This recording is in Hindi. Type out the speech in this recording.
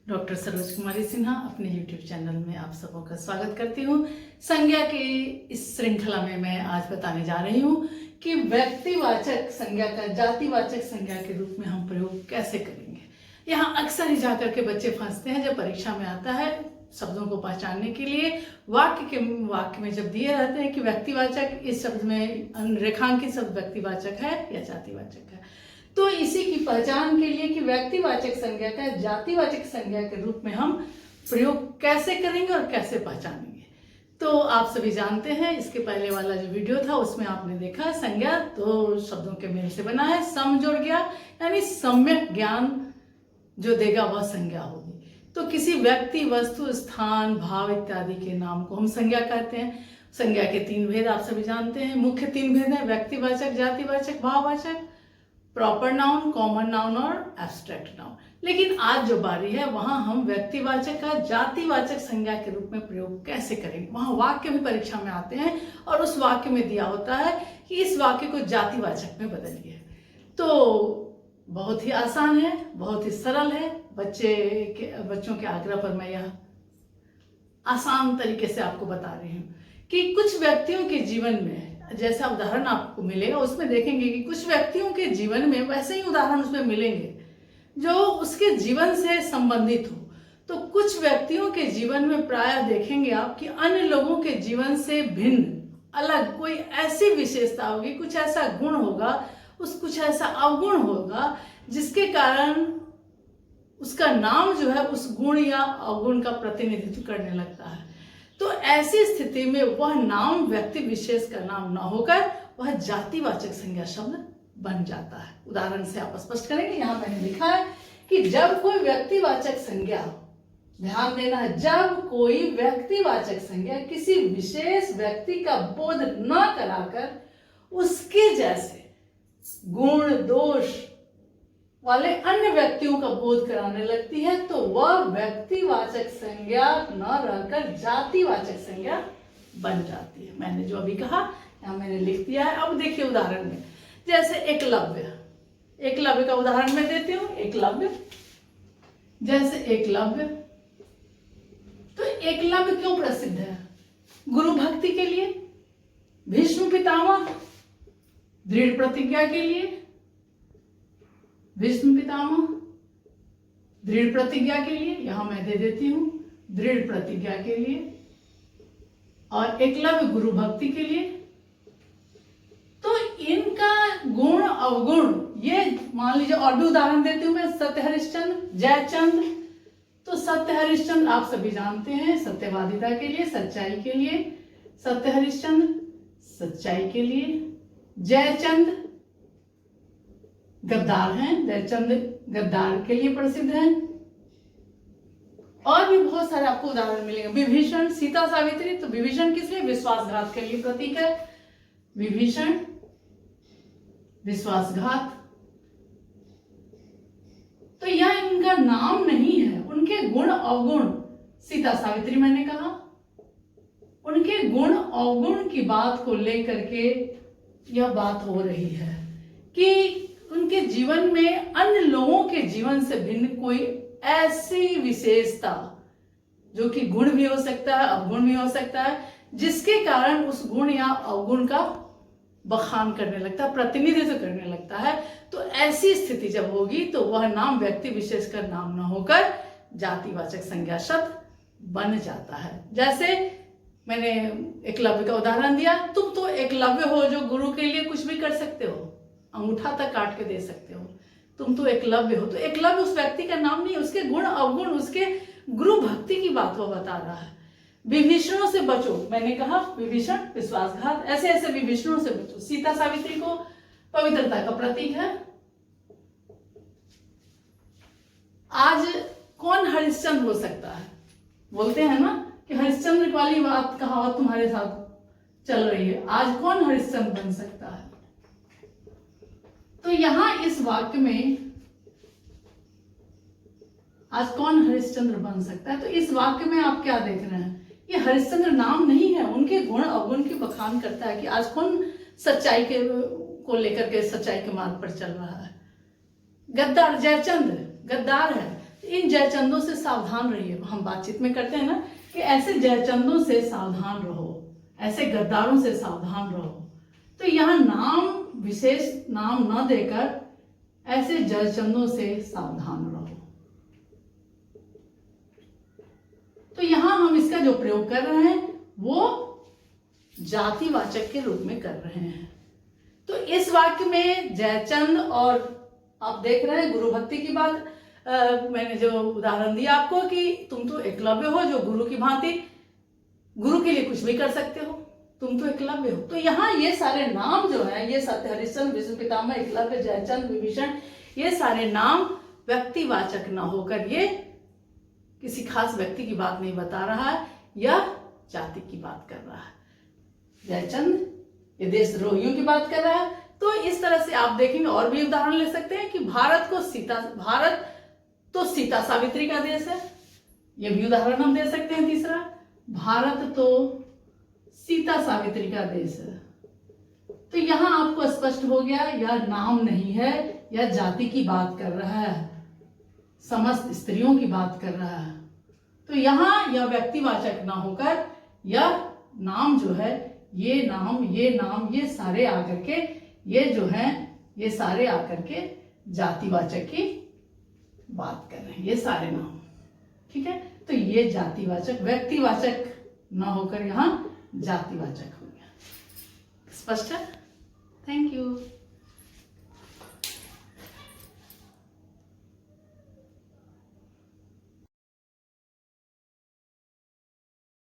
डॉक्टर सरोज कुमारी सिन्हा अपने YouTube चैनल में आप सबों का स्वागत करती हूँ। संज्ञा की इस श्रृंखला में मैं आज बताने जा रही हूँ कि व्यक्तिवाचक संज्ञा का जातिवाचक संज्ञा के रूप में हम प्रयोग कैसे करेंगे। यहाँ अक्सर ही जाकर के बच्चे फंसते हैं जब परीक्षा में आता है शब्दों को पहचानने के लिए वाक्य में जब दिए रहते हैं कि व्यक्तिवाचक इस शब्द में रेखांकित शब्द व्यक्तिवाचक है या जातिवाचक है, तो इसी की पहचान के लिए कि व्यक्तिवाचक संज्ञा का जातिवाचक संज्ञा के रूप में हम प्रयोग कैसे करेंगे और कैसे पहचानेंगे। तो आप सभी जानते हैं, इसके पहले वाला जो वीडियो था उसमें आपने देखा संज्ञा दो शब्दों के मेल से बना है। सम जुड़ गया यानी सम्यक ज्ञान जो देगा वह संज्ञा होगी। तो किसी व्यक्ति, वस्तु, स्थान, भाव इत्यादि के नाम को हम संज्ञा कहते हैं। संज्ञा के तीन भेद आप सभी जानते हैं। मुख्य तीन भेद हैं: व्यक्तिवाचक, जातिवाचक, भाववाचक, प्रॉपर नाउन, कॉमन नाउन और एब्स्ट्रैक्ट नाउन। लेकिन आज जो बारी है वहां हम व्यक्तिवाचक का जातिवाचक संज्ञा के रूप में प्रयोग कैसे करेंगे। वहां वाक्य भी परीक्षा में आते हैं और उस वाक्य में दिया होता है कि इस वाक्य को जातिवाचक में बदलिए। तो बहुत ही आसान है, बहुत ही सरल है। बच्चों के आग्रह पर मैं यह आसान तरीके से आपको बता रही हूँ कि कुछ व्यक्तियों के जीवन में जैसा उदाहरण आपको मिलेगा उसमें देखेंगे कि कुछ व्यक्तियों के जीवन में वैसे ही उदाहरण उसमें मिलेंगे जो उसके जीवन से संबंधित हो। तो कुछ व्यक्तियों के जीवन में प्रायः देखेंगे आप कि अन्य लोगों के जीवन से भिन्न, अलग कोई ऐसी विशेषता होगी, कुछ ऐसा गुण होगा, कुछ ऐसा अवगुण होगा जिसके कारण उसका नाम जो है उस गुण या अवगुण का प्रतिनिधित्व करने लगता है। तो ऐसी स्थिति में वह नाम व्यक्ति विशेष का नाम न होकर वह जातिवाचक संज्ञा शब्द बन जाता है। उदाहरण से आप स्पष्ट करेंगे। यहाँ मैंने लिखा है कि जब कोई व्यक्तिवाचक संज्ञा, ध्यान देना है, जब कोई व्यक्तिवाचक संज्ञा किसी विशेष व्यक्ति का बोध न कराकर उसके जैसे गुण, दोष वाले अन्य व्यक्तियों का बोध कराने लगती है तो वह व्यक्तिवाचक संज्ञा न रहकर जातिवाचक संज्ञा बन जाती है। मैंने जो अभी कहा यहाँ मैंने लिख दिया है। अब देखिए उदाहरण में, जैसे एकलव्य का उदाहरण मैं देती हूँ। एकलव्य, जैसे एकलव्य, तो एकलव्य क्यों प्रसिद्ध है? गुरु भक्ति के लिए, भीष्म पितामह दृढ़ प्रतिज्ञा के लिए, भीष्म पितामह दृढ़ प्रतिज्ञा के लिए, यहां मैं दे देती हूं दृढ़ प्रतिज्ञा के लिए, और एकलव्य गुरु भक्ति के लिए। तो इनका गुण अवगुण, ये मान लीजिए और भी उदाहरण देती हूं मैं। सत्य हरिश्चंद्र, जयचंद्र। तो सत्य हरिश्चंद्र आप सभी जानते हैं, सत्यवादिता के लिए, सच्चाई के लिए। सत्य हरिश्चंद्र सच्चाई के लिए। जयचंद्र गद्दार हैं, जयचंद्र गद्दार के लिए प्रसिद्ध हैं। और भी बहुत सारे आपको उदाहरण मिलेंगे। विभीषण, सीता सावित्री। तो विभीषण किस लिए? विश्वासघात के लिए प्रतीक है। विभीषण विश्वासघात। तो यह इनका नाम नहीं है, उनके गुण अवगुण। सीता सावित्री मैंने कहा, उनके गुण अवगुण की बात को लेकर के यह बात हो रही है कि उनके जीवन में अन्य लोगों के जीवन से भिन्न कोई ऐसी विशेषता, जो कि गुण भी हो सकता है, अवगुण भी हो सकता है, जिसके कारण उस गुण या अवगुण का बखान करने लगता है, प्रतिनिधित्व करने लगता है। तो ऐसी स्थिति जब होगी तो वह नाम व्यक्ति विशेष का नाम न होकर जातिवाचक संज्ञा शब्द बन जाता है। जैसे मैंने एकलव्य का उदाहरण दिया। तुम तो एकलव्य हो जो गुरु के लिए कुछ भी कर सकते हो, अंगूठा तक काट के दे सकते हो। तुम तो एकलव्य हो। तो एकलव्य उस व्यक्ति का नाम नहीं, उसके गुण अवगुण, उसके गुरु भक्ति की बात वो बता रहा है। विभीषणों से बचो, मैंने कहा विभीषण विश्वासघात, ऐसे ऐसे विभीषणों से बचो। सीता सावित्री को पवित्रता का प्रतीक है। आज कौन हरिश्चंद्र हो सकता है? बोलते हैं ना कि हरिश्चंद्र वाली बात कहावत तुम्हारे साथ चल रही है। आज कौन हरिश्चंद्र बन सकता है? तो यहां इस वाक्य में आज कौन हरिश्चंद्र बन सकता है? तो इस वाक्य में आप क्या देख रहे हैं? ये हरिश्चंद्र नाम नहीं है, उनके गुण अवगुण की बखान करता है कि आज कौन सच्चाई को लेकर के सच्चाई के मार्ग पर चल रहा है। गद्दार, जयचंद्र गद्दार है। इन जयचंदों से सावधान रहिए। हम बातचीत में करते हैं ना कि ऐसे जयचंदों से सावधान रहो, ऐसे गद्दारों से सावधान रहो। तो यहाँ नाम, विशेष नाम न देकर ऐसे जयचंदों से सावधान रहो। तो यहां हम इसका जो प्रयोग कर रहे हैं वो जातिवाचक के रूप में कर रहे हैं। तो इस वाक्य में जयचंद, और आप देख रहे हैं गुरु भक्ति की बात, मैंने जो उदाहरण दिया आपको कि तुम तो एकलव्य हो जो गुरु की भांति गुरु के लिए कुछ भी कर सकते हो, तुम तो एकलव्य हो। तो यहाँ ये सारे नाम जो है, ये सत्य हरिश्चंद्र, विष्णु पितामह, एकलव्य, जयचंद, विभीषण, ये सारे नाम व्यक्तिवाचक न होकर ये किसी खास व्यक्ति की बात नहीं बता रहा है या जाति की बात कर रहा है। जयचंद ये देशद्रोहियों की बात कर रहा है। तो इस तरह से आप देखेंगे, और भी उदाहरण ले सकते हैं कि भारत तो सीता सावित्री का देश है, ये भी उदाहरण हम दे सकते हैं। तीसरा, भारत तो सीता सावित्री का देश है। तो यहां आपको स्पष्ट हो गया, यह नाम नहीं है, यह जाति की बात कर रहा है, समस्त स्त्रियों की बात कर रहा है। तो यहां यह व्यक्तिवाचक ना होकर यह नाम जो है, ये नाम ये सारे आकर के, ये जो है ये सारे आकर के जातिवाचक की बात कर रहे हैं, ये सारे नाम। ठीक है, तो ये जातिवाचक, व्यक्तिवाचक ना होकर यहां जातिवाचक हो गया। स्पष्ट है? Thank you.